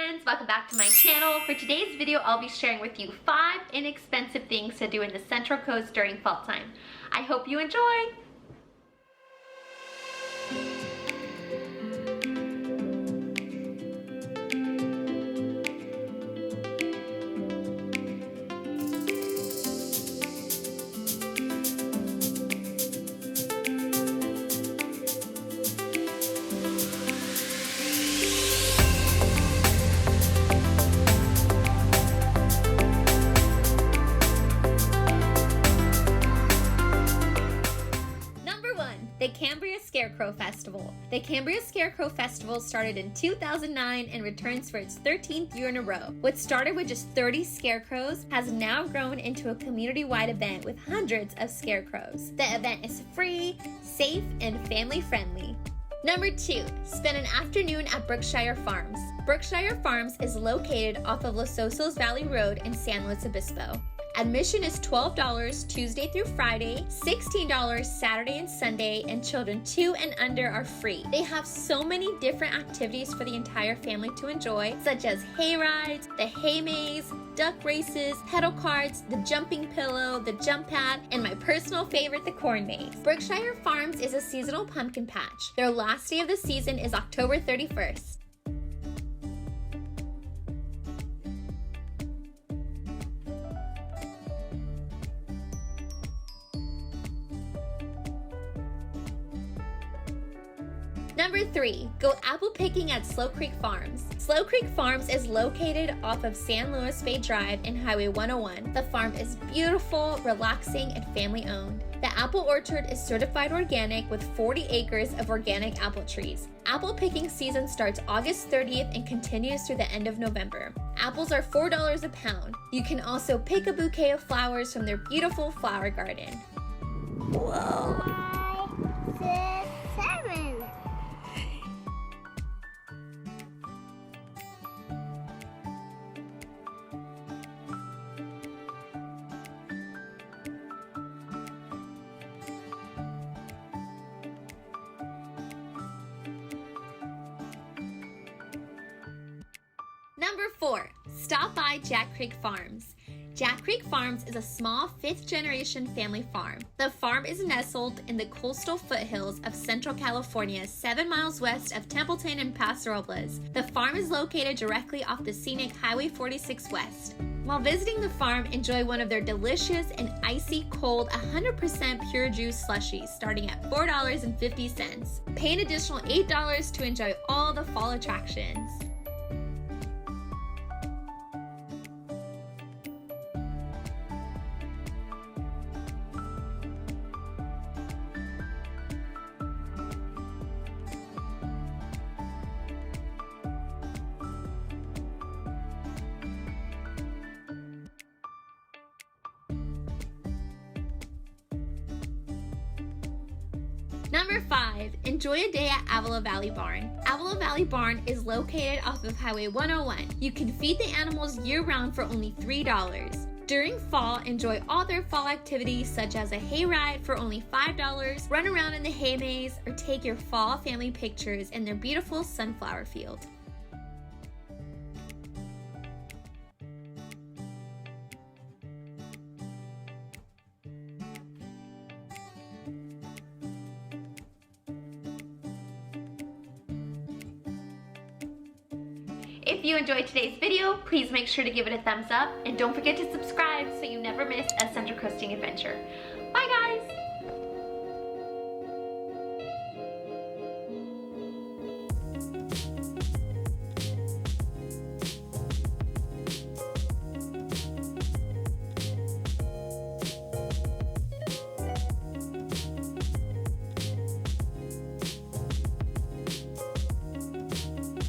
friends, welcome back to my channel. For today's video, I'll be sharing with you 5 inexpensive things to do in the Central Coast during fall time. I hope you enjoy! The Cambria Scarecrow Festival. The Cambria Scarecrow Festival started in 2009 and returns for its 13th year in a row. What started with just 30 scarecrows has now grown into a community-wide event with hundreds of scarecrows. The event is free, safe, and family-friendly. Number 2, spend an afternoon at Berkshire Farms. Berkshire Farms is located off of Los Osos Valley Road in San Luis Obispo. Admission is $12 Tuesday through Friday, $16 Saturday and Sunday, and children 2 and under are free. They have so many different activities for the entire family to enjoy, such as hay rides, the hay maze, duck races, pedal carts, the jumping pillow, the jump pad, and my personal favorite, the corn maze. Berkshire Farms is a seasonal pumpkin patch. Their last day of the season is October 31st. Number 3, go apple picking at Slow Creek Farms. Slow Creek Farms is located off of San Luis Bay Drive and Highway 101. The farm is beautiful, relaxing, and family owned. The apple orchard is certified organic with 40 acres of organic apple trees. Apple picking season starts August 30th and continues through the end of November. Apples are $4 a pound. You can also pick a bouquet of flowers from their beautiful flower garden. Whoa! 5, 6, 7. Number 4, stop by Jack Creek Farms. Jack Creek Farms is a small 5th-generation family farm. The farm is nestled in the coastal foothills of Central California, 7 miles west of Templeton and Paso Robles. The farm is located directly off the scenic Highway 46 West. While visiting the farm, enjoy one of their delicious and icy cold 100% pure juice slushies starting at $4.50. Pay an additional $8 to enjoy all the fall attractions. Number 5, enjoy a day at Avila Valley Barn. Avila Valley Barn is located off of Highway 101. You can feed the animals year-round for only $3. During fall, enjoy all their fall activities such as a hay ride for only $5, run around in the hay maze, or take your fall family pictures in their beautiful sunflower field. If you enjoyed today's video, please make sure to give it a thumbs up and don't forget to subscribe so you never miss a Central Coasting adventure. Bye guys!